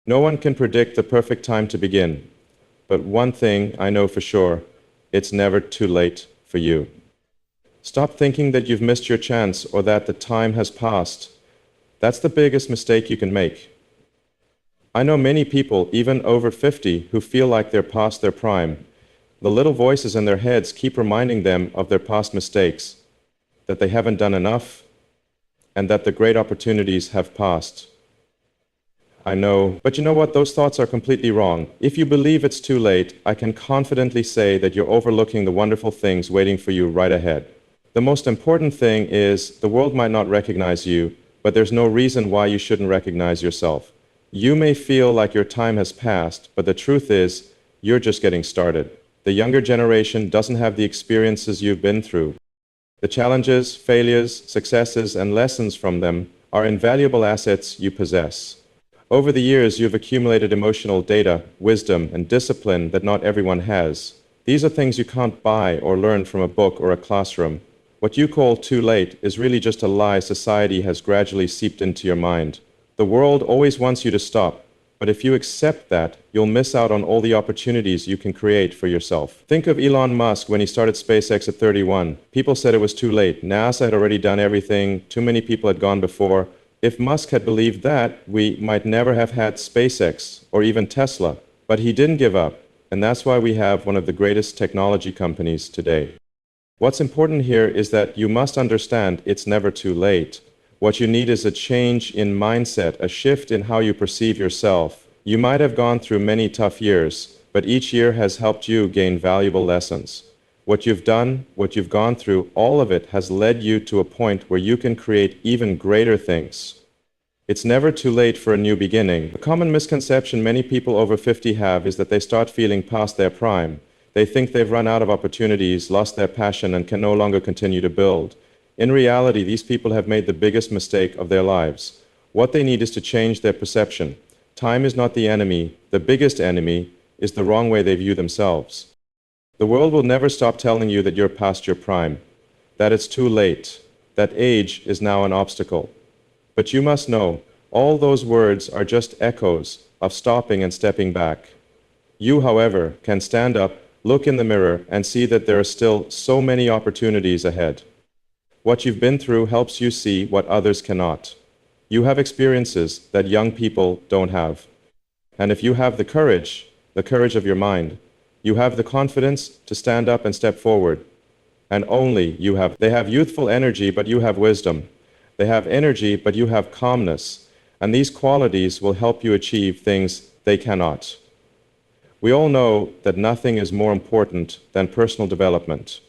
No one can predict the perfect time to begin, but one thing I know for sure, it's never too late for you. Stop thinking that you've missed your chance or that the time has passed. That's the biggest mistake you can make. I know many people, even over 50, who feel like they're past their prime. The little voices in their heads keep reminding them of their past mistakes, that they haven't done enough, and that the great opportunities have passed. I know, but you know what? Those thoughts are completely wrong. If you believe it's too late, I can confidently say that you're overlooking the wonderful things waiting for you right ahead. The most important thing is the world might not recognize you, but there's no reason why you shouldn't recognize yourself. You may feel like your time has passed, but the truth is, you're just getting started. The younger generation doesn't have the experiences you've been through. The challenges, failures, successes, and lessons from them are invaluable assets you possess. Over the years, you've accumulated emotional data, wisdom, and discipline that not everyone has. These are things you can't buy or learn from a book or a classroom. What you call too late is really just a lie society has gradually seeped into your mind. The world always wants you to stop, but if you accept that, you'll miss out on all the opportunities you can create for yourself. Think of Elon Musk when he started SpaceX at 31. People said it was too late. NASA had already done everything. Too many people had gone before. If Musk had believed that, we might never have had SpaceX or even Tesla. But he didn't give up, and that's why we have one of the greatest technology companies today. What's important here is that you must understand it's never too late. What you need is a change in mindset, a shift in how you perceive yourself. You might have gone through many tough years, but each year has helped you gain valuable lessons. What you've done, what you've gone through, all of it has led you to a point where you can create even greater things. It's never too late for a new beginning. A common misconception many people over 50 have is that they start feeling past their prime. They think they've run out of opportunities, lost their passion, and can no longer continue to build. In reality, these people have made the biggest mistake of their lives. What they need is to change their perception. Time is not the enemy. The biggest enemy is the wrong way they view themselves. The world will never stop telling you that you're past your prime, that it's too late, that age is now an obstacle. But you must know, all those words are just echoes of stopping and stepping back. You, however, can stand up, look in the mirror, and see that there are still so many opportunities ahead. What you've been through helps you see what others cannot. You have experiences that young people don't have. And if you have the courage of your mind, you have the confidence to stand up and step forward. And only you have. They have youthful energy, but you have wisdom. They have energy, but you have calmness. And these qualities will help you achieve things they cannot. We all know that nothing is more important than personal development.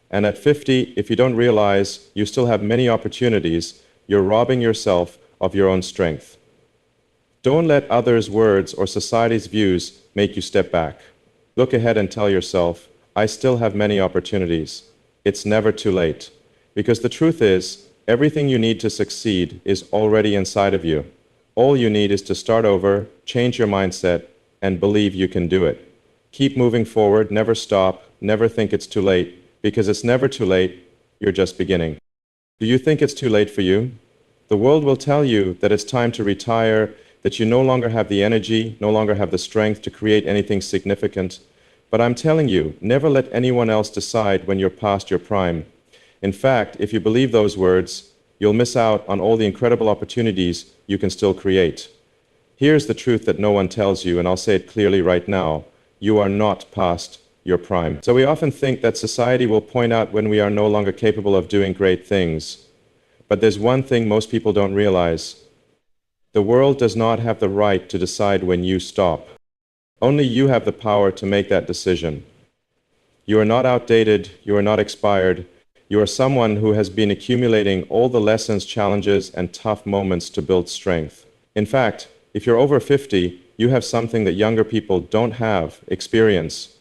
And at 50, if you don't realize you still have many opportunities, you're robbing yourself of your own strength. Don't let others' words or society's views make you step back. Look ahead and tell yourself, I still have many opportunities. It's never too late. Because the truth is, everything you need to succeed is already inside of you. All you need is to start over, change your mindset, and believe you can do it. Keep moving forward, never stop, never think it's too late. Because it's never too late, you're just beginning. Do you think it's too late for you? The world will tell you that it's time to retire, that you no longer have the energy, no longer have the strength to create anything significant. But I'm telling you, never let anyone else decide when you're past your prime. In fact, if you believe those words, you'll miss out on all the incredible opportunities you can still create. Here's the truth that no one tells you, and I'll say it clearly right now. You are not past your prime. So we often think that society will point out when we are no longer capable of doing great things. But there's one thing most people don't realize. The world does not have the right to decide when you stop. Only you have the power to make that decision. You are not outdated, you are not expired. You are someone who has been accumulating all the lessons, challenges, and tough moments to build strength. In fact, if you're over 50, you have something that younger people don't have, experience.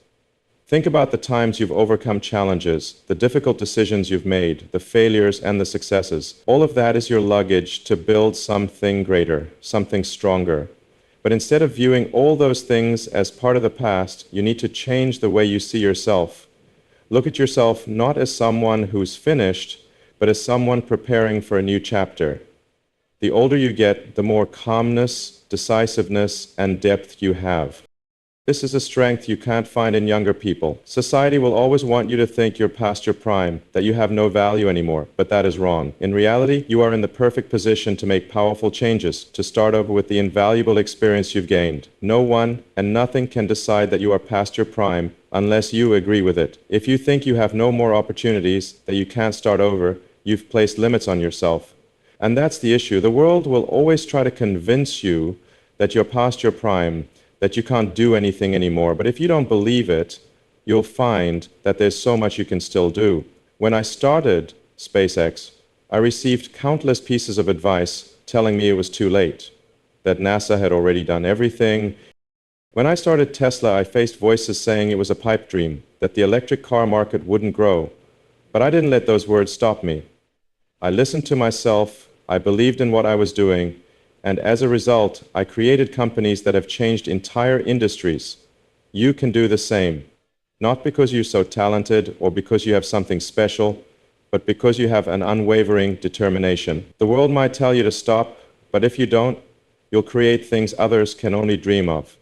Think about the times you've overcome challenges, the difficult decisions you've made, the failures and the successes. All of that is your luggage to build something greater, something stronger. But instead of viewing all those things as part of the past, you need to change the way you see yourself. Look at yourself not as someone who's finished, but as someone preparing for a new chapter. The older you get, the more calmness, decisiveness, and depth you have. This is a strength you can't find in younger people. Society will always want you to think you're past your prime, that you have no value anymore, but that is wrong. In reality, you are in the perfect position to make powerful changes, to start over with the invaluable experience you've gained. No one and nothing can decide that you are past your prime unless you agree with it. If you think you have no more opportunities, that you can't start over, you've placed limits on yourself. And that's the issue. The world will always try to convince you that you're past your prime, that you can't do anything anymore. But if you don't believe it, you'll find that there's so much you can still do. When I started SpaceX, I received countless pieces of advice telling me it was too late, that NASA had already done everything. When I started Tesla, I faced voices saying it was a pipe dream, that the electric car market wouldn't grow. But I didn't let those words stop me. I listened to myself, I believed in what I was doing, and as a result, I created companies that have changed entire industries. You can do the same, not because you're so talented or because you have something special, but because you have an unwavering determination. The world might tell you to stop, but if you don't, you'll create things others can only dream of.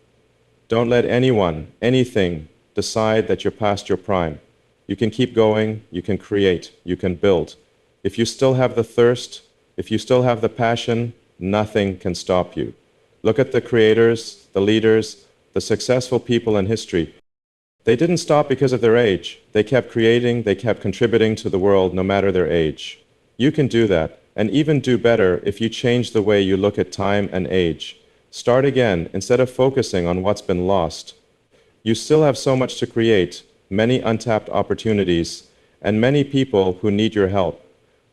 Don't let anyone, anything, decide that you're past your prime. You can keep going, you can create, you can build. If you still have the thirst, if you still have the passion, nothing can stop you. Look at the creators, the leaders, the successful people in history. They didn't stop because of their age. They kept creating, they kept contributing to the world no matter their age. You can do that, and even do better if you change the way you look at time and age. Start again instead of focusing on what's been lost. You still have so much to create, many untapped opportunities, and many people who need your help.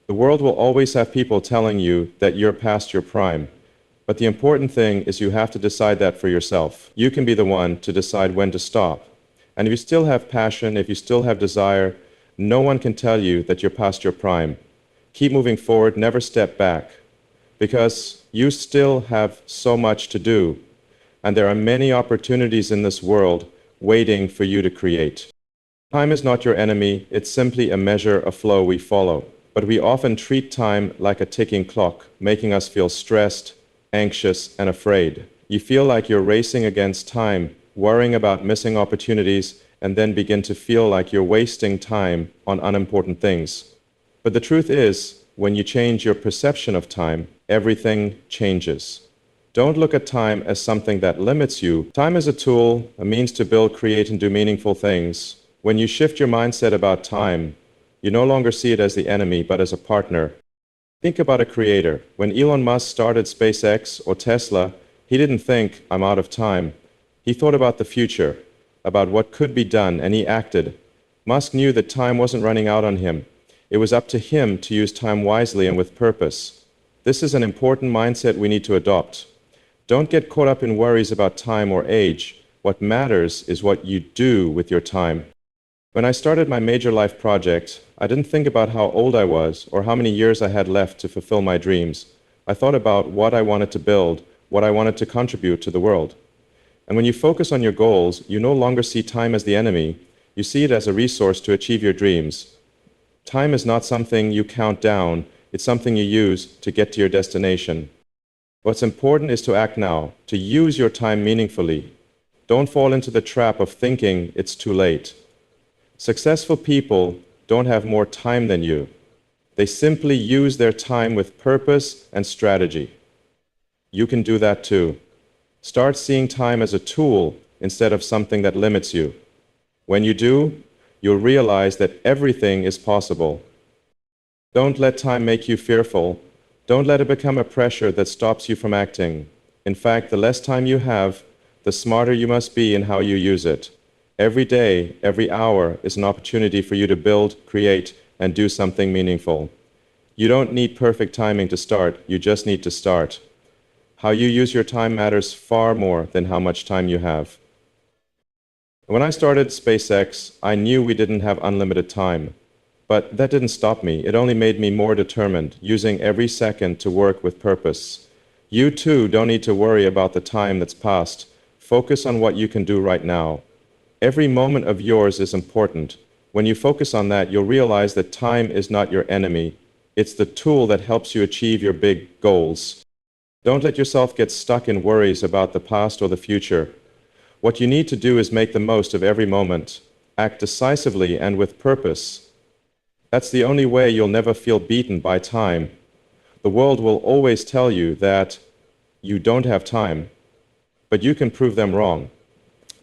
The world will always have people telling you that you're past your prime. But the important thing is you have to decide that for yourself. You can be the one to decide when to stop. And if you still have passion, if you still have desire, no one can tell you that you're past your prime. Keep moving forward, never step back. Because you still have so much to do. And there are many opportunities in this world waiting for you to create. Time is not your enemy, it's simply a measure of flow we follow. But we often treat time like a ticking clock, making us feel stressed, anxious, and afraid. You feel like you're racing against time, worrying about missing opportunities, and then begin to feel like you're wasting time on unimportant things. But the truth is, when you change your perception of time, everything changes. Don't look at time as something that limits you. Time is a tool, a means to build, create, and do meaningful things. When you shift your mindset about time, you no longer see it as the enemy, but as a partner. Think about a creator. When Elon Musk started SpaceX or Tesla, he didn't think, I'm out of time. He thought about the future, about what could be done, and he acted. Musk knew that time wasn't running out on him. It was up to him to use time wisely and with purpose. This is an important mindset we need to adopt. Don't get caught up in worries about time or age. What matters is what you do with your time. When I started my major life project, I didn't think about how old I was or how many years I had left to fulfill my dreams. I thought about what I wanted to build, what I wanted to contribute to the world. And when you focus on your goals, you no longer see time as the enemy. You see it as a resource to achieve your dreams. Time is not something you count down, it's something you use to get to your destination. What's important is to act now, to use your time meaningfully. Don't fall into the trap of thinking it's too late. Successful people don't have more time than you. They simply use their time with purpose and strategy. You can do that too. Start seeing time as a tool instead of something that limits you. When you do, you'll realize that everything is possible. Don't let time make you fearful. Don't let it become a pressure that stops you from acting. In fact, the less time you have, the smarter you must be in how you use it. Every day, every hour is an opportunity for you to build, create, and do something meaningful. You don't need perfect timing to start, you just need to start. How you use your time matters far more than how much time you have. When I started SpaceX, I knew we didn't have unlimited time. But that didn't stop me. It only made me more determined, using every second to work with purpose. You too don't need to worry about the time that's passed. Focus on what you can do right now. Every moment of yours is important. When you focus on that, you'll realize that time is not your enemy. It's the tool that helps you achieve your big goals. Don't let yourself get stuck in worries about the past or the future. What you need to do is make the most of every moment. Act decisively and with purpose. That's the only way you'll never feel beaten by time. The world will always tell you that you don't have time, but you can prove them wrong.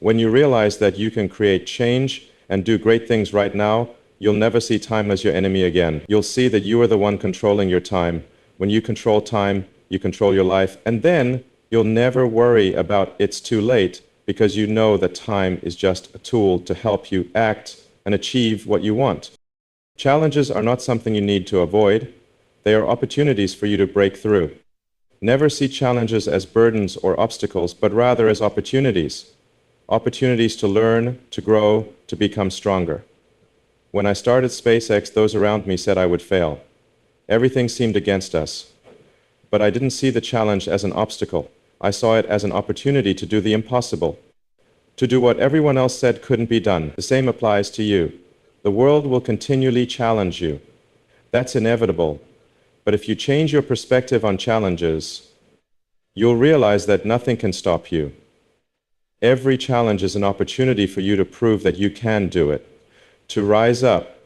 When you realize that you can create change and do great things right now, you'll never see time as your enemy again. You'll see that you are the one controlling your time. When you control time, you control your life, and then you'll never worry about it's too late, because you know that time is just a tool to help you act and achieve what you want. Challenges are not something you need to avoid. They are opportunities for you to break through. Never see challenges as burdens or obstacles, but rather as opportunities. Opportunities to learn, to grow, to become stronger. When I started SpaceX, those around me said I would fail. Everything seemed against us. But I didn't see the challenge as an obstacle. I saw it as an opportunity to do the impossible. To do what everyone else said couldn't be done. The same applies to you. The world will continually challenge you. That's inevitable. But if you change your perspective on challenges, you'll realize that nothing can stop you. Every challenge is an opportunity for you to prove that you can do it, to rise up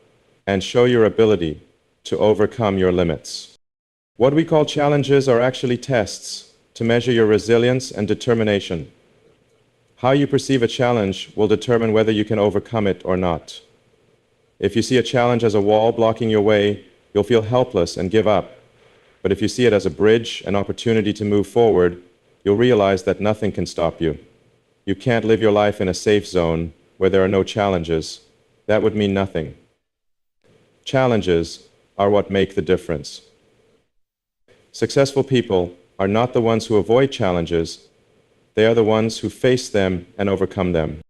and show your ability to overcome your limits. What we call challenges are actually tests to measure your resilience and determination. How you perceive a challenge will determine whether you can overcome it or not. If you see a challenge as a wall blocking your way, you'll feel helpless and give up. But if you see it as a bridge, an opportunity to move forward, you'll realize that nothing can stop you. You can't live your life in a safe zone where there are no challenges. That would mean nothing. Challenges are what make the difference. Successful people are not the ones who avoid challenges. They are the ones who face them and overcome them.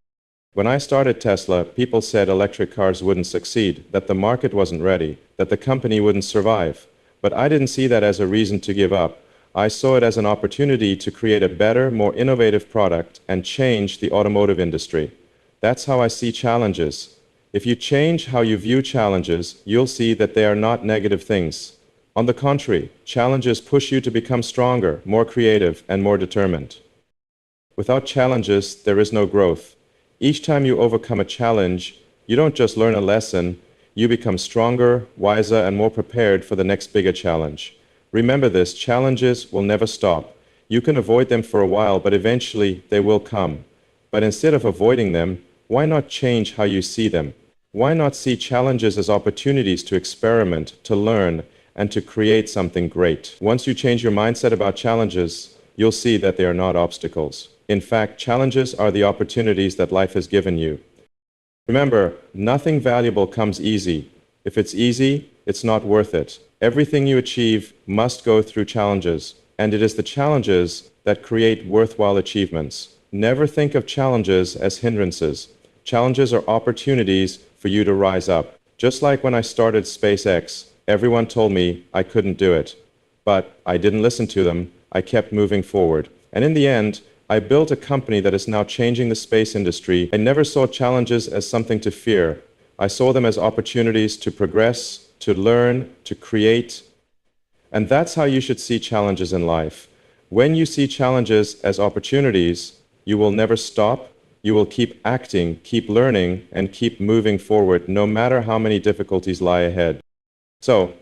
When I started Tesla, people said electric cars wouldn't succeed, that the market wasn't ready, that the company wouldn't survive. But I didn't see that as a reason to give up. I saw it as an opportunity to create a better, more innovative product and change the automotive industry. That's how I see challenges. If you change how you view challenges, you'll see that they are not negative things. On the contrary, challenges push you to become stronger, more creative, and more determined. Without challenges, there is no growth. Each time you overcome a challenge, you don't just learn a lesson, you become stronger, wiser, and more prepared for the next bigger challenge. Remember this, challenges will never stop. You can avoid them for a while, but eventually they will come. But instead of avoiding them, why not change how you see them? Why not see challenges as opportunities to experiment, to learn, and to create something great? Once you change your mindset about challenges, you'll see that they are not obstacles. In fact, challenges are the opportunities that life has given you. Remember, nothing valuable comes easy. If it's easy, it's not worth it. Everything you achieve must go through challenges, and it is the challenges that create worthwhile achievements. Never think of challenges as hindrances. Challenges are opportunities for you to rise up. Just like when I started SpaceX, everyone told me I couldn't do it. But I didn't listen to them. I kept moving forward. And in the end, I built a company that is now changing the space industry. I never saw challenges as something to fear. I saw them as opportunities to progress, to learn, to create. And that's how you should see challenges in life. When you see challenges as opportunities, you will never stop. You will keep acting, keep learning, and keep moving forward, no matter how many difficulties lie ahead. So,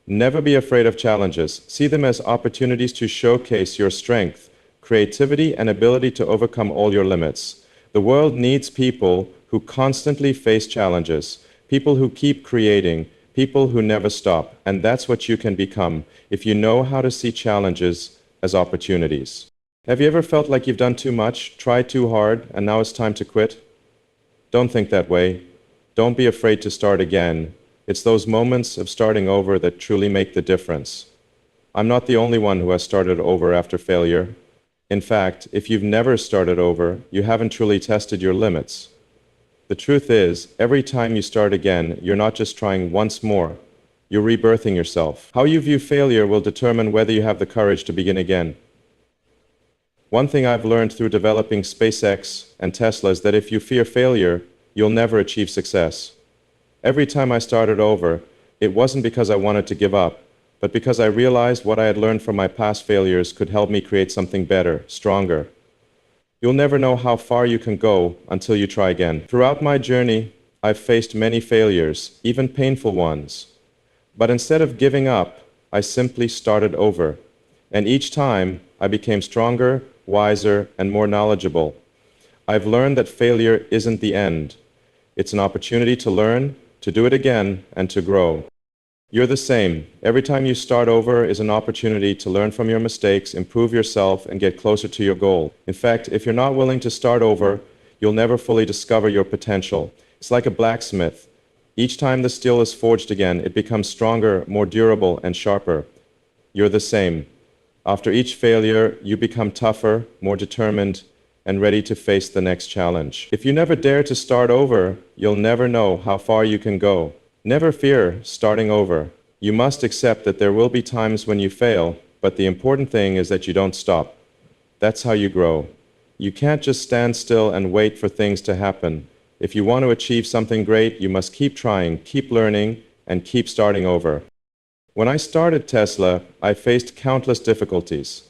never be afraid of challenges. See them as opportunities to showcase your strength, creativity, and ability to overcome all your limits. The world needs people who constantly face challenges, people who keep creating, people who never stop, and that's what you can become if you know how to see challenges as opportunities. Have you ever felt like you've done too much, tried too hard, and now it's time to quit? Don't think that way. Don't be afraid to start again. It's those moments of starting over that truly make the difference. I'm not the only one who has started over after failure. In fact, if you've never started over, you haven't truly tested your limits. The truth is, every time you start again, you're not just trying once more, you're rebirthing yourself. How you view failure will determine whether you have the courage to begin again. One thing I've learned through developing SpaceX and Tesla is that if you fear failure, you'll never achieve success. Every time I started over, it wasn't because I wanted to give up. but because I realized what I had learned from my past failures could help me create something better, stronger. You'll never know how far you can go until you try again. Throughout my journey, I've faced many failures, even painful ones. But instead of giving up, I simply started over. And each time, I became stronger, wiser, and more knowledgeable. I've learned that failure isn't the end. It's an opportunity to learn, to do it again, and to grow. You're the same. Every time you start over is an opportunity to learn from your mistakes, improve yourself, and get closer to your goal. In fact, if you're not willing to start over, you'll never fully discover your potential. It's like a blacksmith. Each time the steel is forged again, it becomes stronger, more durable, and sharper. You're the same. After each failure, you become tougher, more determined, and ready to face the next challenge. If you never dare to start over, you'll never know how far you can go. Never fear starting over. You must accept that there will be times when you fail, but the important thing is that you don't stop. That's how you grow. You can't just stand still and wait for things to happen. If you want to achieve something great, you must keep trying, keep learning, and keep starting over. When I started Tesla, I faced countless difficulties.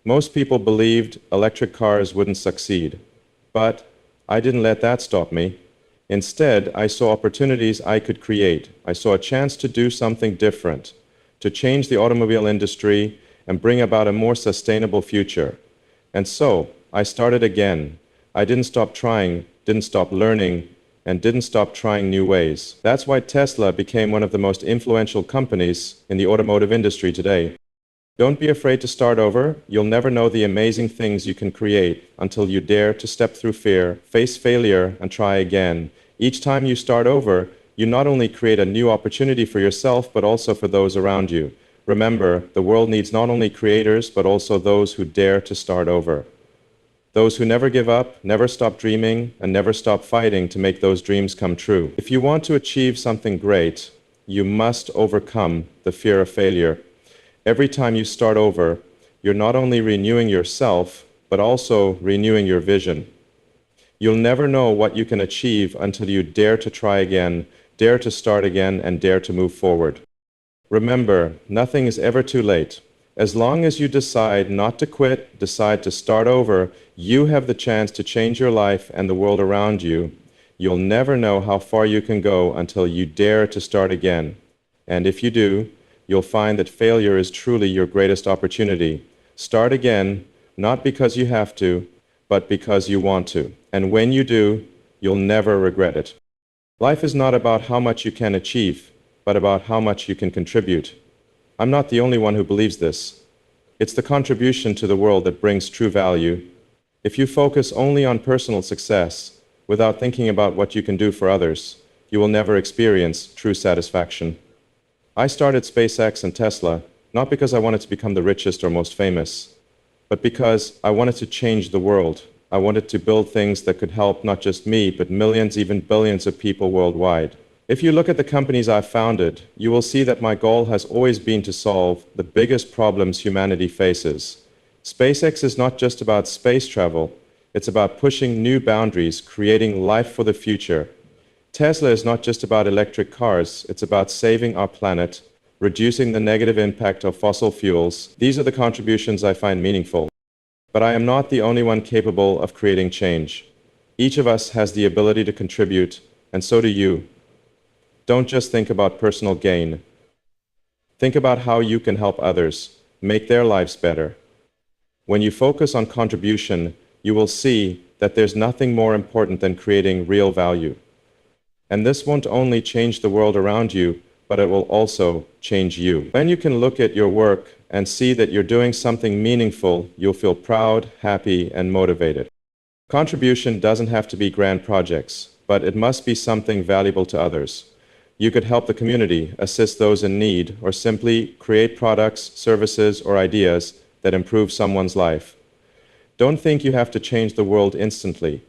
Most people believed electric cars wouldn't succeed, but I didn't let that stop me. Instead, I saw opportunities I could create. I saw a chance to do something different, to change the automobile industry and bring about a more sustainable future. And so, I started again. I didn't stop trying, didn't stop learning, and didn't stop trying new ways. That's why Tesla became one of the most influential companies in the automotive industry today. Don't be afraid to start over. You'll never know the amazing things you can create until you dare to step through fear, face failure, and try again. Each time you start over, you not only create a new opportunity for yourself, but also for those around you. Remember, the world needs not only creators, but also those who dare to start over. Those who never give up, never stop dreaming, and never stop fighting to make those dreams come true. If you want to achieve something great, you must overcome the fear of failure. Every time you start over, you're not only renewing yourself, but also renewing your vision. You'll never know what you can achieve until you dare to try again, dare to start again, and dare to move forward. Remember, nothing is ever too late. As long as you decide not to quit, decide to start over, you have the chance to change your life and the world around you. You'll never know how far you can go until you dare to start again. And if you do, you'll find that failure is truly your greatest opportunity. Start again, not because you have to, but because you want to. And when you do, you'll never regret it. Life is not about how much you can achieve, but about how much you can contribute. I'm not the only one who believes this. It's the contribution to the world that brings true value. If you focus only on personal success, without thinking about what you can do for others, you will never experience true satisfaction. I started SpaceX and Tesla, not because I wanted to become the richest or most famous, but because I wanted to change the world. I wanted to build things that could help not just me, but millions, even billions of people worldwide. If you look at the companies I've founded, you will see that my goal has always been to solve the biggest problems humanity faces. SpaceX is not just about space travel, it's about pushing new boundaries, creating life for the future. Tesla is not just about electric cars, it's about saving our planet, reducing the negative impact of fossil fuels. These are the contributions I find meaningful. But I am not the only one capable of creating change. Each of us has the ability to contribute, and so do you. Don't just think about personal gain. Think about how you can help others, make their lives better. When you focus on contribution, you will see that there's nothing more important than creating real value. And this won't only change the world around you, but it will also change you. When you can look at your work and see that you're doing something meaningful, you'll feel proud, happy, and motivated. Contribution doesn't have to be grand projects, but it must be something valuable to others. You could help the community, assist those in need, or simply create products, services, or ideas that improve someone's life. Don't think you have to change the world instantly.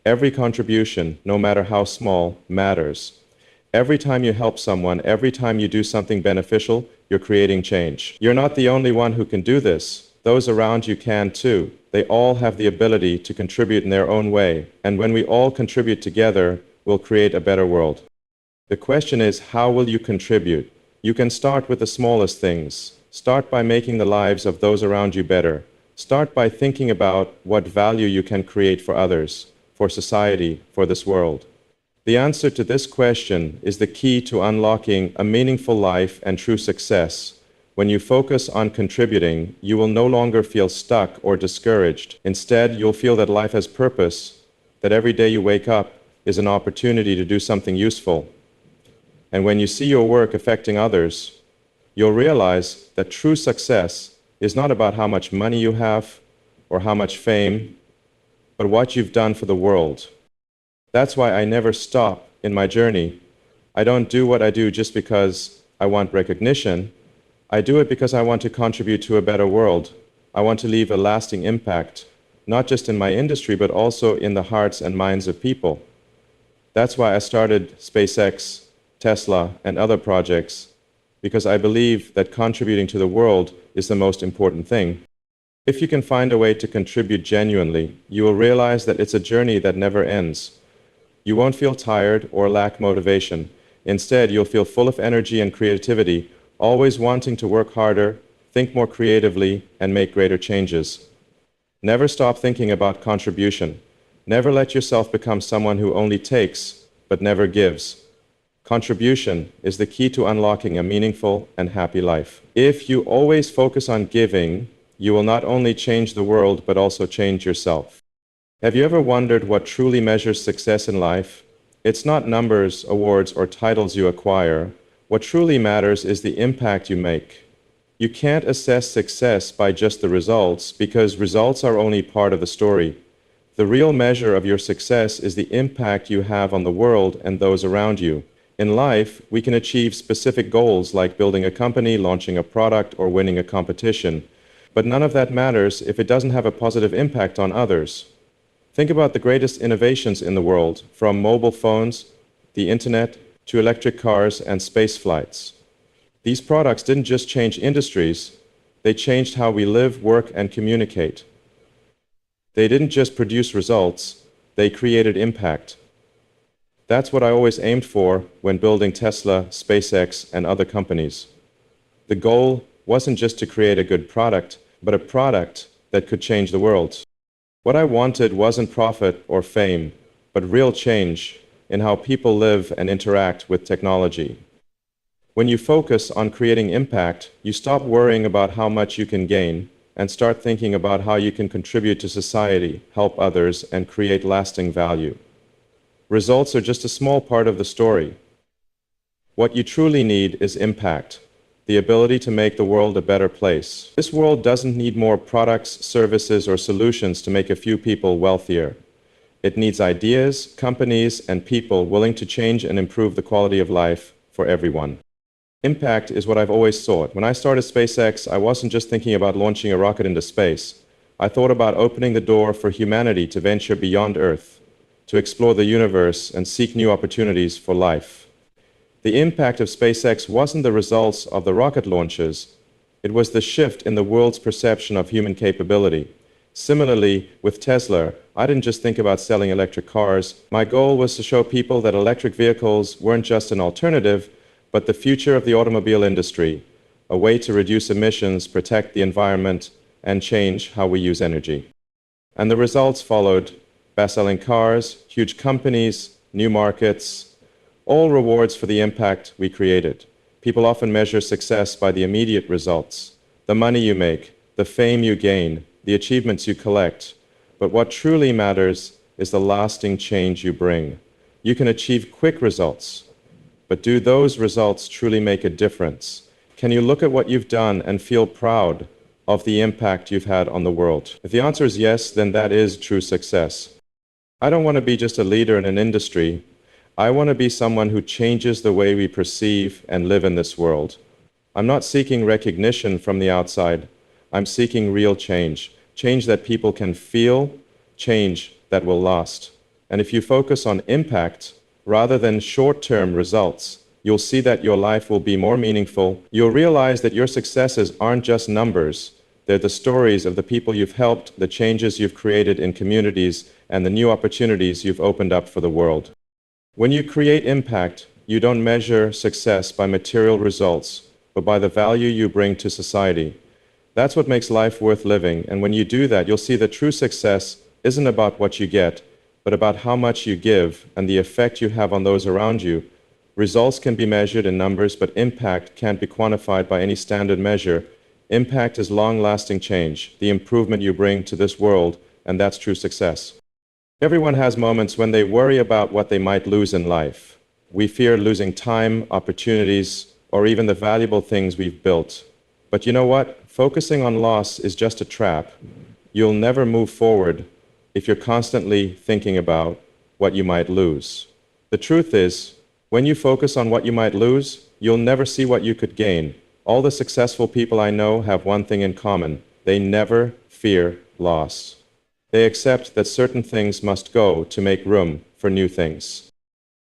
Every contribution, no matter how small, matters. Every time you help someone, every time you do something beneficial, you're creating change. You're not the only one who can do this. Those around you can too. They all have the ability to contribute in their own way. And when we all contribute together, we'll create a better world. The question is, how will you contribute? You can start with the smallest things. Start by making the lives of those around you better. Start by thinking about what value you can create for others, for society, for this world. The answer to this question is the key to unlocking a meaningful life and true success. When you focus on contributing, you will no longer feel stuck or discouraged. Instead, you'll feel that life has purpose, that every day you wake up is an opportunity to do something useful. And when you see your work affecting others, you'll realize that true success is not about how much money you have or how much fame, but what you've done for the world. That's why I never stop in my journey. I don't do what I do just because I want recognition. I do it because I want to contribute to a better world. I want to leave a lasting impact, not just in my industry, but also in the hearts and minds of people. That's why I started SpaceX, Tesla, and other projects, because I believe that contributing to the world is the most important thing. If you can find a way to contribute genuinely, you will realize that it's a journey that never ends. You won't feel tired or lack motivation. Instead, you'll feel full of energy and creativity, always wanting to work harder, think more creatively, and make greater changes. Never stop thinking about contribution. Never let yourself become someone who only takes, but never gives. Contribution is the key to unlocking a meaningful and happy life. If you always focus on giving, you will not only change the world, but also change yourself. Have you ever wondered what truly measures success in life? It's not numbers, awards, or titles you acquire. What truly matters is the impact you make. You can't assess success by just the results, because results are only part of the story. The real measure of your success is the impact you have on the world and those around you. In life, we can achieve specific goals like building a company, launching a product, or winning a competition. But none of that matters if it doesn't have a positive impact on others. Think about the greatest innovations in the world, from mobile phones, the internet, to electric cars and space flights. These products didn't just change industries, they changed how we live, work, and communicate. They didn't just produce results, they created impact. That's what I always aimed for when building Tesla, SpaceX, and other companies. The goal wasn't just to create a good product, but a product that could change the world. What I wanted wasn't profit or fame, but real change in how people live and interact with technology. When you focus on creating impact, you stop worrying about how much you can gain and start thinking about how you can contribute to society, help others, and create lasting value. Results are just a small part of the story. What you truly need is impact, the ability to make the world a better place. This world doesn't need more products, services, or solutions to make a few people wealthier. It needs ideas, companies, and people willing to change and improve the quality of life for everyone. Impact is what I've always sought. When I started SpaceX, I wasn't just thinking about launching a rocket into space. I thought about opening the door for humanity to venture beyond Earth, to explore the universe and seek new opportunities for life. The impact of SpaceX wasn't the results of the rocket launches. It was the shift in the world's perception of human capability. Similarly, with Tesla, I didn't just think about selling electric cars. My goal was to show people that electric vehicles weren't just an alternative, but the future of the automobile industry, a way to reduce emissions, protect the environment, and change how we use energy. And the results followed: best-selling cars, huge companies, new markets, all rewards for the impact we created. People often measure success by the immediate results, the money you make, the fame you gain, the achievements you collect. But what truly matters is the lasting change you bring. You can achieve quick results, but do those results truly make a difference? Can you look at what you've done and feel proud of the impact you've had on the world? If the answer is yes, then that is true success. I don't want to be just a leader in an industry. I want to be someone who changes the way we perceive and live in this world. I'm not seeking recognition from the outside. I'm seeking real change. Change that people can feel, change that will last. And if you focus on impact rather than short-term results, you'll see that your life will be more meaningful. You'll realize that your successes aren't just numbers. They're the stories of the people you've helped, the changes you've created in communities, and the new opportunities you've opened up for the world. When you create impact, you don't measure success by material results, but by the value you bring to society. That's what makes life worth living, and when you do that, you'll see that true success isn't about what you get, but about how much you give and the effect you have on those around you. Results can be measured in numbers, but impact can't be quantified by any standard measure. Impact is long-lasting change, the improvement you bring to this world, and that's true success. Everyone has moments when they worry about what they might lose in life. We fear losing time, opportunities, or even the valuable things we've built. But you know what? Focusing on loss is just a trap. You'll never move forward if you're constantly thinking about what you might lose. The truth is, when you focus on what you might lose, you'll never see what you could gain. All the successful people I know have one thing in common. They never fear loss. They accept that certain things must go to make room for new things.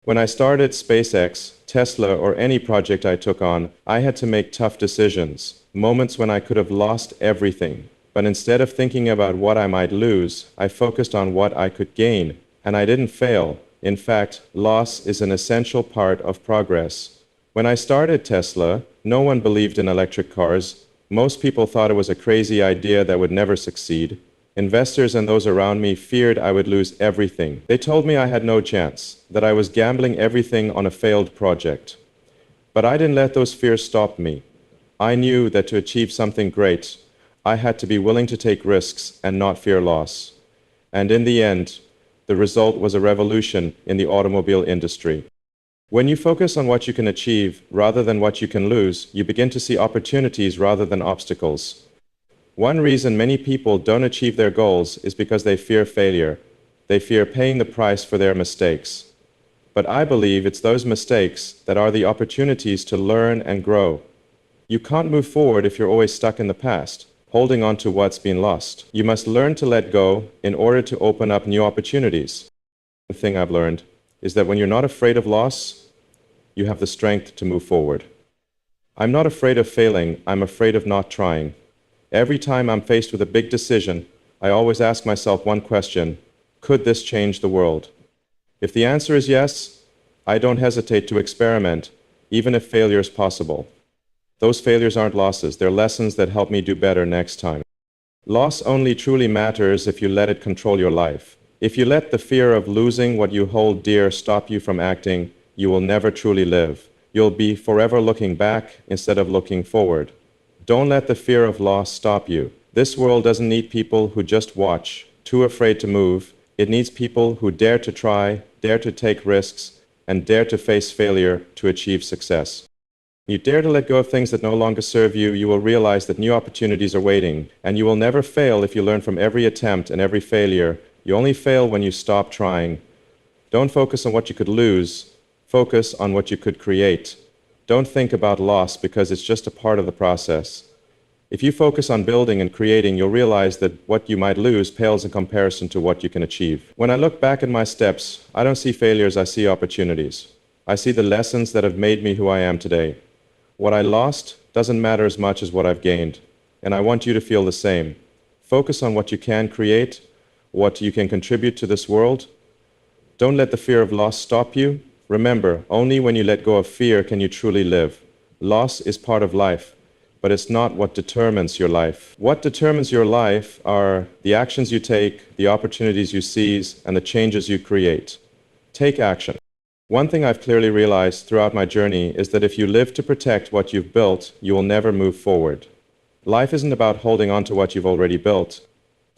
When I started SpaceX, Tesla, or any project I took on, I had to make tough decisions, moments when I could have lost everything. But instead of thinking about what I might lose, I focused on what I could gain, and I didn't fail. In fact, loss is an essential part of progress. When I started Tesla, no one believed in electric cars. Most people thought it was a crazy idea that would never succeed. Investors and those around me feared I would lose everything. They told me I had no chance, that I was gambling everything on a failed project. But I didn't let those fears stop me. I knew that to achieve something great, I had to be willing to take risks and not fear loss. And in the end, the result was a revolution in the automobile industry. When you focus on what you can achieve rather than what you can lose, you begin to see opportunities rather than obstacles. One reason many people don't achieve their goals is because they fear failure. They fear paying the price for their mistakes. But I believe it's those mistakes that are the opportunities to learn and grow. You can't move forward if you're always stuck in the past, holding on to what's been lost. You must learn to let go in order to open up new opportunities. The thing I've learned is that when you're not afraid of loss, you have the strength to move forward. I'm not afraid of failing, I'm afraid of not trying. Every time I'm faced with a big decision, I always ask myself one question: could this change the world? If the answer is yes, I don't hesitate to experiment, even if failure is possible. Those failures aren't losses, they're lessons that help me do better next time. Loss only truly matters if you let it control your life. If you let the fear of losing what you hold dear stop you from acting, you will never truly live. You'll be forever looking back instead of looking forward. Don't let the fear of loss stop you. This world doesn't need people who just watch, too afraid to move. It needs people who dare to try, dare to take risks, and dare to face failure to achieve success. When you dare to let go of things that no longer serve you, you will realize that new opportunities are waiting, and you will never fail if you learn from every attempt and every failure. You only fail when you stop trying. Don't focus on what you could lose. Focus on what you could create. Don't think about loss because it's just a part of the process. If you focus on building and creating, you'll realize that what you might lose pales in comparison to what you can achieve. When I look back at my steps, I don't see failures, I see opportunities. I see the lessons that have made me who I am today. What I lost doesn't matter as much as what I've gained, and I want you to feel the same. Focus on what you can create, what you can contribute to this world. Don't let the fear of loss stop you. Remember, only when you let go of fear can you truly live. Loss is part of life, but it's not what determines your life. What determines your life are the actions you take, the opportunities you seize, and the changes you create. Take action. One thing I've clearly realized throughout my journey is that if you live to protect what you've built, you will never move forward. Life isn't about holding on to what you've already built.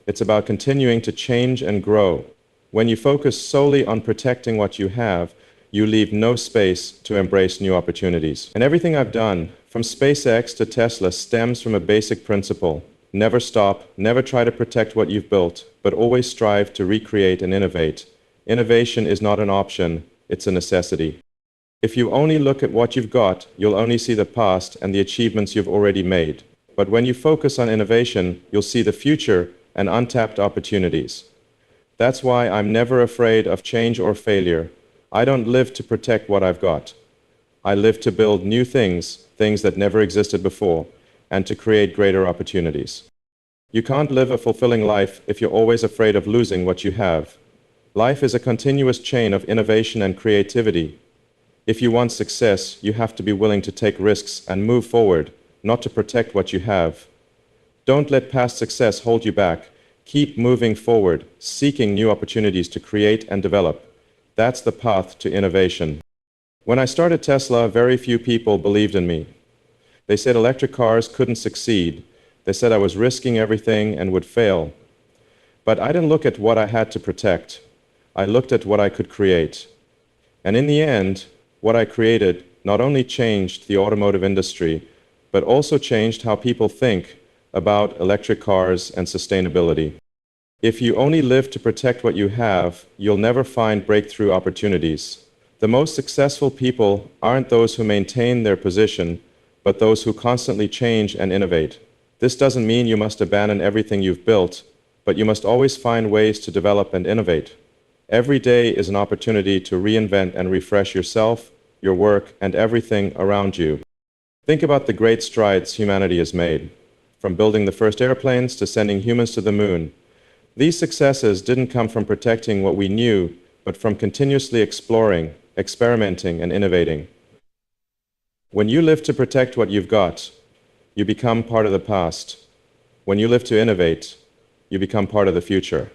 It's about continuing to change and grow. When you focus solely on protecting what you have, you leave no space to embrace new opportunities. And everything I've done, from SpaceX to Tesla, stems from a basic principle. Never stop, never try to protect what you've built, but always strive to recreate and innovate. Innovation is not an option, it's a necessity. If you only look at what you've got, you'll only see the past and the achievements you've already made. But when you focus on innovation, you'll see the future and untapped opportunities. That's why I'm never afraid of change or failure. I don't live to protect what I've got. I live to build new things, things that never existed before, and to create greater opportunities. You can't live a fulfilling life if you're always afraid of losing what you have. Life is a continuous chain of innovation and creativity. If you want success, you have to be willing to take risks and move forward, not to protect what you have. Don't let past success hold you back. Keep moving forward, seeking new opportunities to create and develop. That's the path to innovation. When I started Tesla, very few people believed in me. They said electric cars couldn't succeed. They said I was risking everything and would fail. But I didn't look at what I had to protect. I looked at what I could create. And in the end, what I created not only changed the automotive industry, but also changed how people think about electric cars and sustainability. If you only live to protect what you have, you'll never find breakthrough opportunities. The most successful people aren't those who maintain their position, but those who constantly change and innovate. This doesn't mean you must abandon everything you've built, but you must always find ways to develop and innovate. Every day is an opportunity to reinvent and refresh yourself, your work, and everything around you. Think about the great strides humanity has made, from building the first airplanes to sending humans to the moon. These successes didn't come from protecting what we knew, but from continuously exploring, experimenting, and innovating. When you live to protect what you've got, you become part of the past. When you live to innovate, you become part of the future.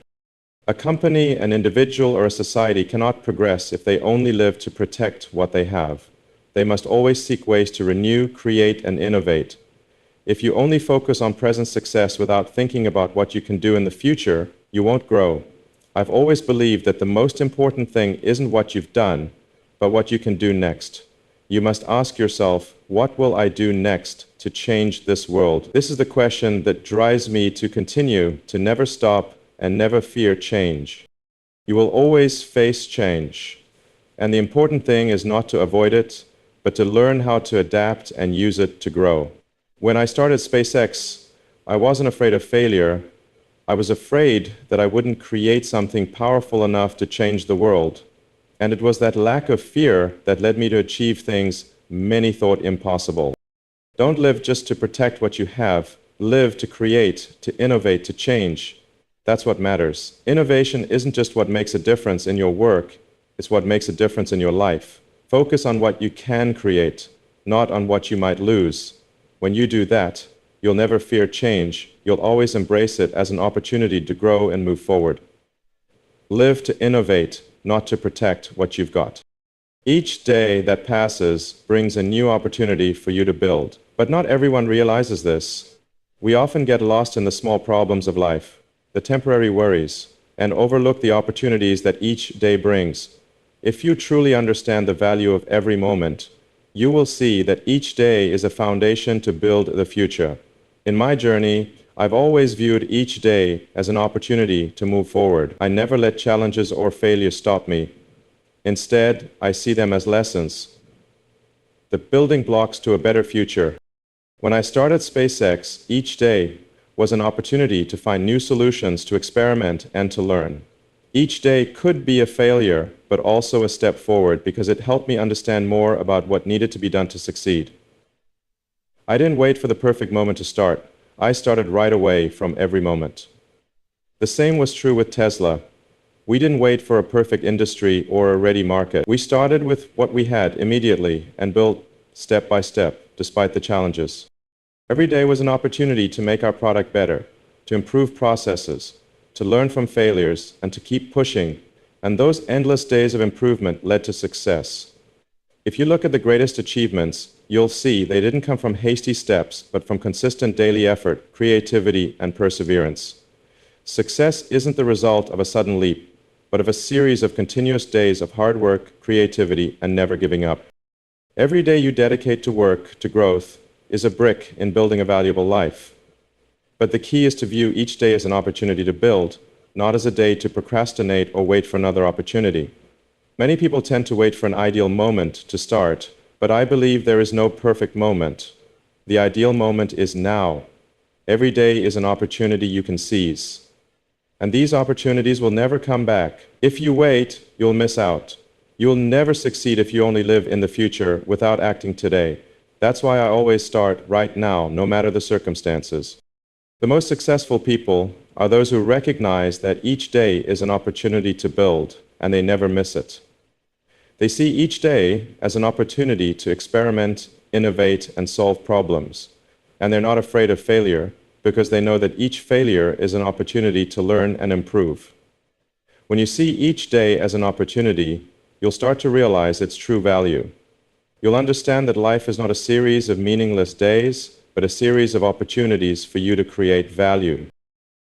A company, an individual, or a society cannot progress if they only live to protect what they have. They must always seek ways to renew, create, and innovate. If you only focus on present success without thinking about what you can do in the future, you won't grow. I've always believed that the most important thing isn't what you've done, but what you can do next. You must ask yourself, what will I do next to change this world? This is the question that drives me to continue, to never stop, and never fear change. You will always face change, and the important thing is not to avoid it, but to learn how to adapt and use it to grow. When I started SpaceX, I wasn't afraid of failure. I was afraid that I wouldn't create something powerful enough to change the world. And it was that lack of fear that led me to achieve things many thought impossible. Don't live just to protect what you have. Live to create, to innovate, to change. That's what matters. Innovation isn't just what makes a difference in your work, it's what makes a difference in your life. Focus on what you can create, not on what you might lose. When you do that, you'll never fear change. You'll always embrace it as an opportunity to grow and move forward. Live to innovate, not to protect what you've got. Each day that passes brings a new opportunity for you to build. But not everyone realizes this. We often get lost in the small problems of life, the temporary worries, and overlook the opportunities that each day brings. If you truly understand the value of every moment, you will see that each day is a foundation to build the future. In my journey, I've always viewed each day as an opportunity to move forward. I never let challenges or failures stop me. Instead, I see them as lessons, the building blocks to a better future. When I started SpaceX, each day was an opportunity to find new solutions, to experiment, and to learn. Each day could be a failure, but also a step forward because it helped me understand more about what needed to be done to succeed. I didn't wait for the perfect moment to start. I started right away from every moment. The same was true with Tesla. We didn't wait for a perfect industry or a ready market. We started with what we had immediately and built step by step, despite the challenges. Every day was an opportunity to make our product better, to improve processes, to learn from failures, and to keep pushing. And those endless days of improvement led to success. If you look at the greatest achievements, you'll see they didn't come from hasty steps, but from consistent daily effort, creativity, and perseverance. Success isn't the result of a sudden leap, but of a series of continuous days of hard work, creativity, and never giving up. Every day you dedicate to work, to growth, is a brick in building a valuable life. But the key is to view each day as an opportunity to build, not as a day to procrastinate or wait for another opportunity. Many people tend to wait for an ideal moment to start, but I believe there is no perfect moment. The ideal moment is now. Every day is an opportunity you can seize. And these opportunities will never come back. If you wait, you'll miss out. You'll never succeed if you only live in the future without acting today. That's why I always start right now, no matter the circumstances. The most successful people are those who recognize that each day is an opportunity to build, and they never miss it. They see each day as an opportunity to experiment, innovate, and solve problems. And they're not afraid of failure because they know that each failure is an opportunity to learn and improve. When you see each day as an opportunity, you'll start to realize its true value. You'll understand that life is not a series of meaningless days, but a series of opportunities for you to create value.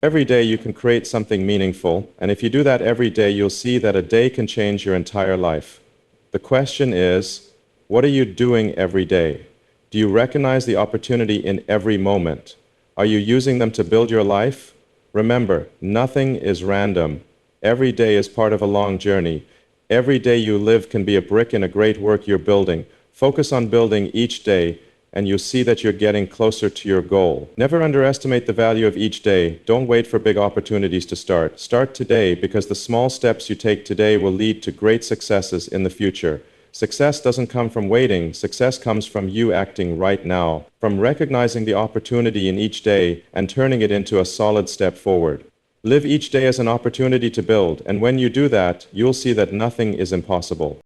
Every day you can create something meaningful, and if you do that every day, you'll see that a day can change your entire life. The question is, what are you doing every day? Do you recognize the opportunity in every moment? Are you using them to build your life? Remember, nothing is random. Every day is part of a long journey. Every day you live can be a brick in a great work you're building. Focus on building each day, and you'll see that you're getting closer to your goal. Never underestimate the value of each day. Don't wait for big opportunities to start. Start today, because the small steps you take today will lead to great successes in the future. Success doesn't come from waiting. Success comes from you acting right now, from recognizing the opportunity in each day and turning it into a solid step forward. Live each day as an opportunity to build, and when you do that, you'll see that nothing is impossible.